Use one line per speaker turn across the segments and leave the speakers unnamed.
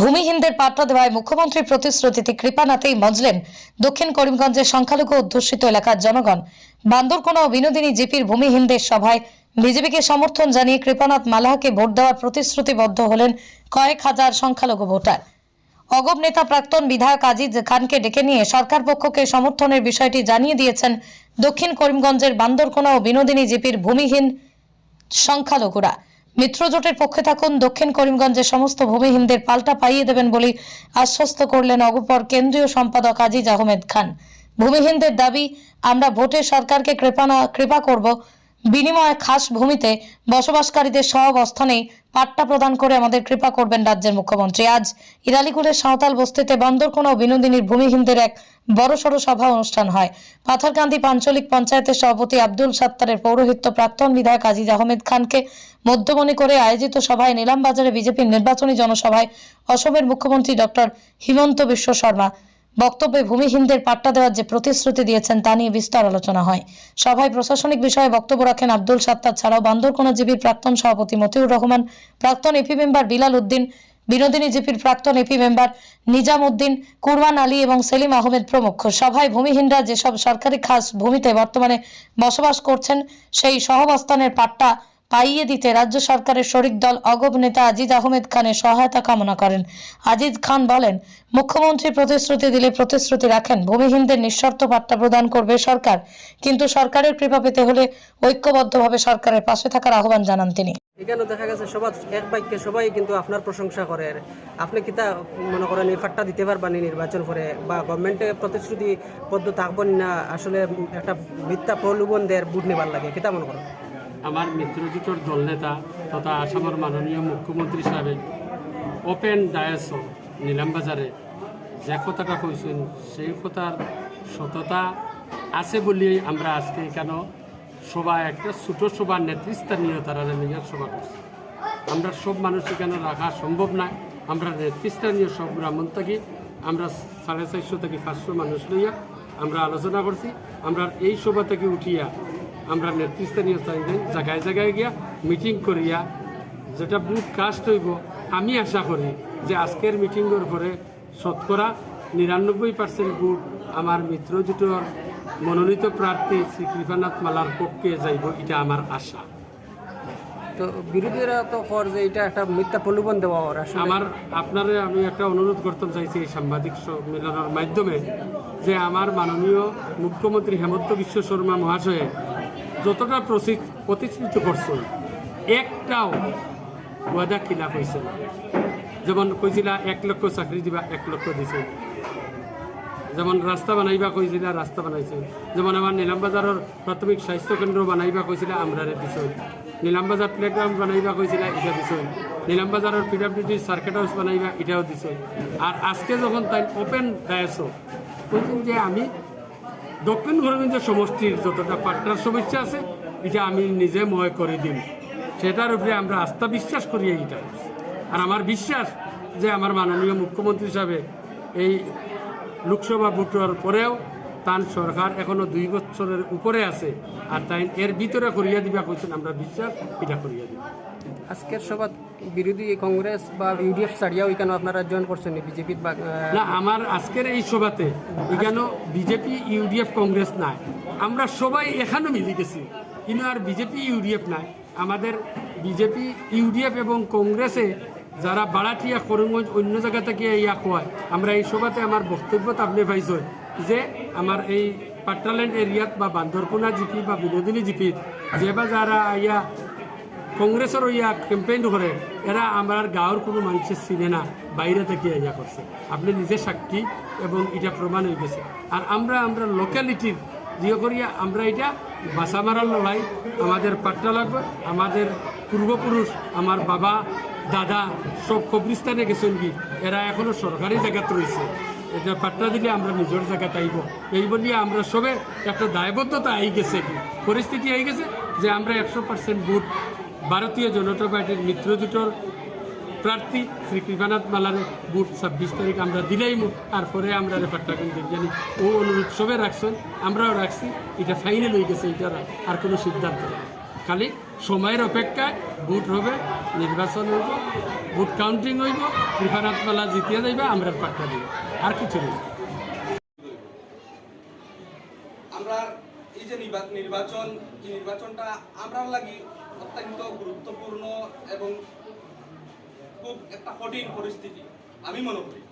ভূমিহীনদের পাট্টা দেওয়ায় মুখ্যমন্ত্রীর প্রতিশ্রুতিতে কৃপানাথেই মজলেন দক্ষিণ করিমগঞ্জের সংখ্যালঘু অধ্যুষিত এলাকার জনগণ। বান্দরকোনা ও বিনোদিনী জিপির ভূমিহীনদের সভায় বিজেপিকে সমর্থন জানিয়ে কৃপানাথ মালাহাকে ভোট দেওয়ার প্রতিশ্রুতিবদ্ধ হলেন কয়েক হাজার সংখ্যালঘু ভোটার। অগপ নেতা প্রাক্তন বিধায়ক আজিজ খানকে ডেকে নিয়ে সরকার পক্ষকে সমর্থনের বিষয়টি জানিয়ে দিয়েছেন দক্ষিণ করিমগঞ্জের বান্দরকোনা ও বিনোদিনী জিপির ভূমিহীন সংখ্যালঘুরা। মিত্রজোটের পক্ষে থাকুন, দক্ষিণ করিমগঞ্জের সমস্ত ভূমিহীনদের পাল্টা পাইয়ে দেবেন বলে আশ্বস্ত করলেন অগপর কেন্দ্রীয় সম্পাদক আজিজ আহমেদ খান। ভূমিহীনদের দাবি, আমরা ভোটে সরকারকে কৃপা করব, বিনিময়ে খাস ভূমিতে বসবাসকারীদের সহাবস্থানে পাট্টা প্রদান করে আমাদের কৃপা করবেন রাজ্যের মুখ্যমন্ত্রী। আজ ইরালিগুলের সাঁওতাল বস্তিতে বান্দরকোনা ও বিনোদিনীর ভূমিহীনদের এক বড়সড় সভা অনুষ্ঠান হয়। পাথারকান্দি আঞ্চলিক পঞ্চায়েতের সভাপতি আব্দুল সাত্তারের পৌরোহিত্য প্রাক্তন বিধায়ক আজিজ আহমেদ খানকে মধ্যমণি করে আয়োজিত সভায় নিলামবাজারে বিজেপির নির্বাচনী জনসভায় অসমের মুখ্যমন্ত্রী ডক্টর হিমন্ত বিশ্ব শর্মা বক্তব্যে ভূমিহীনদের পাট্টা দেওয়ার যে প্রতিশ্রুতি দিয়েছেন তা নিয়ে বিস্তর আলোচনা হয়। সভায় প্রশাসনিক বিষয়ে বক্তব্য রাখেন আব্দুল সাত্তার ছাড়াও বান্দরকোনা জিপির প্রাক্তন সভাপতি মতিউর রহমান, প্রাক্তন এপি মেম্বার বিলাল উদ্দিন, বিনোদিনী জিপির প্রাক্তন এপি মেম্বার নিজাম উদ্দিন, কুরবান আলী এবং সেলিম আহমেদ প্রমুখ। সভায় ভূমিহীনরা যেসব সরকারি খাস ভূমিতে বর্তমানে বসবাস করছেন সেই সহাবস্থানের পাট্টা পাইয়ে দিতে রাজ্য সরকারের শরিক দল অগপ নেতা আজিজ আহমেদ খানের সহায়তা কামনা করেন। আজিজ খান বলেন, মুখ্যমন্ত্রী প্রতিশ্রুতি দিলে প্রতিশ্রুতি রাখেন, ভূমিহীনদের নিঃশর্ত পাট্টা প্রদান করবে সরকার, কিন্তু সরকারের কৃপা পেতে হলে ঐক্যবদ্ধভাবে সরকারের পাশে থাকার আহ্বান জানান তিনি।
এখানে দেখা গেছে সবার এক বাক্যে সবাই কিন্তু আপনার প্রশংসা করে। আপনি কিতা মনে করেন এই পাট্টা দিতে পারবেন নির্বাচন করে, বা গভর্নমেন্টে প্রতিশ্রুতিবদ্ধ থাকবেন না, আসলে একটা মিথ্যা প্রলোভন দেয় বুট নেবার লাগে, কিতা মনে করেন?
আমার মিত্রজোটের দলনেতা তথা আসামের মাননীয় মুখ্যমন্ত্রী সাহেব ওপেন ডায়াস নিলামবাজারে যে কথাটা কইছেন সেই কথার সততা আছে বলেই আমরা আজকে এখানে সভা একটা ছোটো সভা নেতৃস্থানীয় তারা নিজের সভা করছি। আমরা সব মানুষ এখানে রাখা সম্ভব নয়। আমরা নেতৃস্থানীয় সব ব্রাহ্মণ থাকি, আমরা 450 থেকে 500 মানুষ লইয়া আমরা আলোচনা করছি। আমরা এই সভা থেকে উঠিয়া আমরা নেতৃস্থানীয় জায়গায় জায়গায় গিয়া মিটিং করিয়া যেটা বুথ কাস্ট হইব, আমি আশা করি যে আজকের মিটিংয়ের পরে শতকরা 99% বুথ আমার মিত্রজোটের মনোনীত প্রার্থী শ্রী কৃপানাথ মালার পক্ষে যাইব, এটা আমার আশা।
তো বিরোধীরা তো কর যে এটা একটা মিথ্যা প্রলোভন দেওয়া
আমার আপনারে আমি একটা অনুরোধ করতে চাইছি এই সাংবাদিক সম্মেলনের মাধ্যমে, যে আমার মাননীয় মুখ্যমন্ত্রী হেমন্ত বিশ্ব শর্মা মহাশয়ে যতটা প্রতিশ্রুতি করছেন একটাও ওয়াদা খিলাফ হয়েছে। যেমন কইছিলা 1 লক্ষ চাকরি দিবা, 1 লক্ষ দিছে। যেমন রাস্তা বানাইবা কইছিলা, রাস্তা বানাইছে। যেমন আমার নিলামবাজারের প্রাথমিক স্বাস্থ্য কেন্দ্র বানাইবা কইছিলা, আমরা দিছে। নিলামবাজার প্লেগ্রাউন্ড বানাইবা কইছিলা, এটা দিছে। নিলামবাজারের পিডব্লিউডি সার্কিট হাউস বানাইবা, এটাও দিছে। আর আজকে যখন তাই ওপেন ডায়াস বলছেন যে আমি দক্ষিণ করিমগঞ্জ সমষ্টির যতটা পাট্টার সমস্যা আছে এটা আমি নিজে ময় করে দিন, সেটার উপরে আমরা আস্থা বিশ্বাস করি এইটা। আর আমার বিশ্বাস যে আমার মাননীয় মুখ্যমন্ত্রী হিসাবে এই লোকসভা ভোটের পরেও তার সরকার এখনো 2 বছরের উপরে আছে, আর তাই এর ভিতরে করিয়া দিবা কইছেন, আমরা বিশ্বাস এটা করিয়া দিব।
আজকের সভা বিরোধী কংগ্রেস বা ইউডিএফ ছাড়িয়াও এখানে আপনারা জয়েন করছেন বিজেপি
না? আমার আজকের এই সভাতে এখানে বিজেপি ইউডিএফ কংগ্রেস নাই, আমরা সবাই এখানে মিলে গেছি, কিন্তু আর বিজেপি ইউডিএফ নাই। আমাদের বিজেপি ইউডিএফ এবং কংগ্রেসে যারা বাড়াটিয়া করিমগঞ্জ অন্য জায়গা থেকে ইয়া কয়, আমরা এই সভাতে আমার বক্তব্যত আপনি পাইছেন যে আমার এই পাট্টাল্যান্ড এরিয়াত বা বান্দরকোনা জিপি বা বিনোদিনী জিপিত যে বা যারা ইয়া কংগ্রেসের ইয়া ক্যাম্পেইন করে, এরা আমার গাঁৱৰ কোনো মানুষের চিনে না, বাইরে থেকে ইয়া করছে। আপনি নিজে সাক্ষী এবং এটা প্রমাণ হয়ে গেছে। আর আমরা লোকালিটির দিয়ে করিয়া আমরা এটা বাসা মারার লড়াই, আমাদের পাট্টা লাগবে। আমাদের পূর্বপুরুষ, আমার বাবা দাদা সব কবরিস্তানে গেছেন কি, এরা এখনো সরকারি জায়গাতে রয়েছে। এটা পাট্টা দিলে আমরা নিজের জায়গাতে আইব, এই বলিয়া আমরা সবে একটা দায়বদ্ধতা আই গেছে, কি পরিস্থিতি আই গেছে যে আমরা 100% ভোট ভারতীয় জনতা পার্টির মিত্রজোটের প্রার্থী শ্রী কৃপানাথ মালার ভোট 26 তারিখ আমরা দিলেই তারপরে আমরা পাট্টা কিন্তু জানি ও অনুরোধ সবে রাখছেন, আমরাও রাখছি। এটা ফাইনাল হয়ে গেছে, এটার আর কোনো সিদ্ধান্ত নেই। খালি সময়ের অপেক্ষায় ভোট হবে, নির্বাচন হইব, ভোট কাউন্টিং হইব, ত্রিফানাত মালা জিতিয়ে যাইবে, আমরা পাট্টা দিব, আর কিছু নেই।
আমরা এই যে নির্বাচনটা আমরা লাগি অত্যন্ত গুরুত্বপূর্ণ এবং খুব একটা কঠিন পরিস্থিতি আমি মনে করি।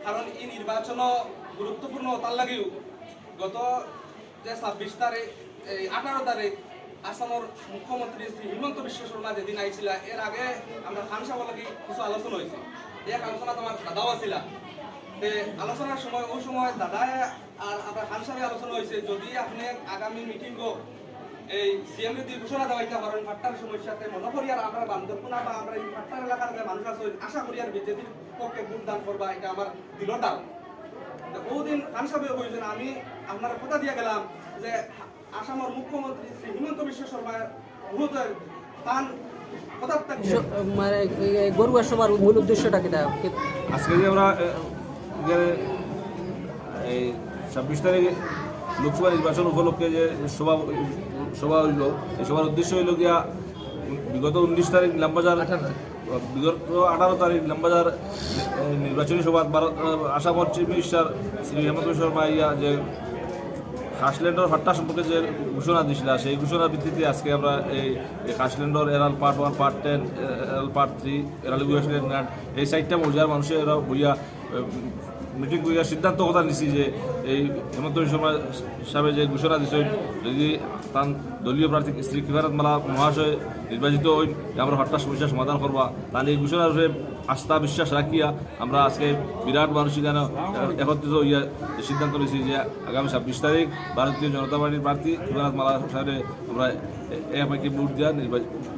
কারণ এই নির্বাচনও গুরুত্বপূর্ণ তার লাগেও গত যে 26 তারিখ 18 তারিখ আসামের মুখ্যমন্ত্রী শ্রী হিমন্ত বিশ্ব শর্মা যেদিন আইছিল, এর আগে আমরা খান সাহেব লাগি কিছু আলোচনা হয়েছে। এক আলোচনা তোমার দাদাও আছিল, আলোচনার সময় ওই সময় দাদায় আর আমরা খান সাহেব আলোচনা হয়েছে যদি আপনি আগামী মিটিংও এই সিএম যদি ঘোষণা দেওয়াইতে পারেন ফাট্টার সমস্যাতে মনে করি আর আমরা বান্দরপুনা বা আমরা এই ফাট্টার এলাকার যে মানুষ আছে আশা করি আর বিজেপির পক্ষে ভোট দান করবা, এটা আমার দিলর দাম। ওদিন খান সাহেব হয়েছেন, আমি আপনার কথা দিয়ে গেলাম যে আসামের মুখ্যমন্ত্রী শ্রী হিমন্ত বিশ্ব শর্মার বহুত তান কথা
মানে গরুয়া সভার মূল উদ্দেশ্যটা কিটা?
আজকে যে আমরা এই 26 তারিখে লোকসভা নির্বাচন উপলক্ষে যে সভা হইল, এই সভার উদ্দেশ্য হইল গিয়া বিগত 19 তারিখ ইলামবাজার, বিগত 18 তারিখ ইলামবাজার নির্বাচনী সভা আসামের চিফ মিনিস্টার শ্রী হেমন্ত বিশ্ব শর্মা ইয়া যে খাসল্যান্ডর ফাট্টা সম্পর্কে যে ঘোষণা দিয়েছিল, সেই ঘোষণার ভিত্তিতে আজকে আমরা এই খাসল্যান্ডর এরাল পার্ট 1, পার্ট 10, এরাল পার্ট 3, এরাল গুয়াশল্যান্ড এই 4টা মৌজার মানুষের এরা বইয়া মিটিং করিয়া সিদ্ধান্ত কথা নিছি যে এই হেমন্ত বিশ্ব শর্মা সাহেবের যে ঘোষণা দিয়েছে যদি তার দলীয় প্রার্থী শ্রী ত্রিফানাত মালা মহাশয় নির্বাচিত হই আমরা ফাট্টার সমস্যার সমাধান করবা, তাহলে এই ঘোষণার আস্থা বিশ্বাস রাখিয়া আমরা আজকে বিরাট মানুষই যেন একত্রিত হইয়া সিদ্ধান্ত নিয়েছি যে আগামী 26 তারিখ ভারতীয় জনতা পার্টির প্রার্থী ত্রিফানাত মালা সাহেবের আমরা একাকি ভোট দেওয়া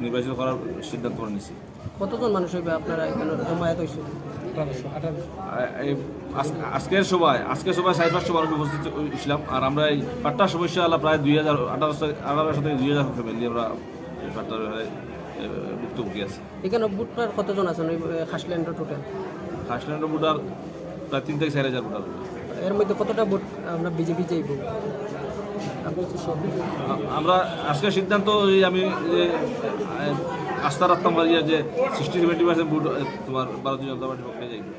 নির্বাচিত করার সিদ্ধান্ত করে নিয়েছি।
কতজন মানুষ হইবে আপনারা এখানে জমায়েত হয়েছে?
আজকের সভায় 500 মানুষ উপস্থিত ছিলাম, আর আমরা এই পাট্টার সমস্যা আলা প্রায় 2018 থেকে 2000 ফ্যামিলি আমরা এই পাট্টার ভুক্তভোগী আছি।
এখানে ভোটার কতজন আছেন ওই খাসল্যান্ডের টোটাল?
খাসল্যান্ডের ভোটার প্রায় 3 থেকে 4,000 ভোটার।
এর মধ্যে কতটা ভোট আমরা বিজেপি চাইব?
আমরা আজকের সিদ্ধান্ত আমি আস্থা রাখতাম যে 60-70% ভোট তোমার ভারতীয় জনতা পার্টির পক্ষে যাইবে।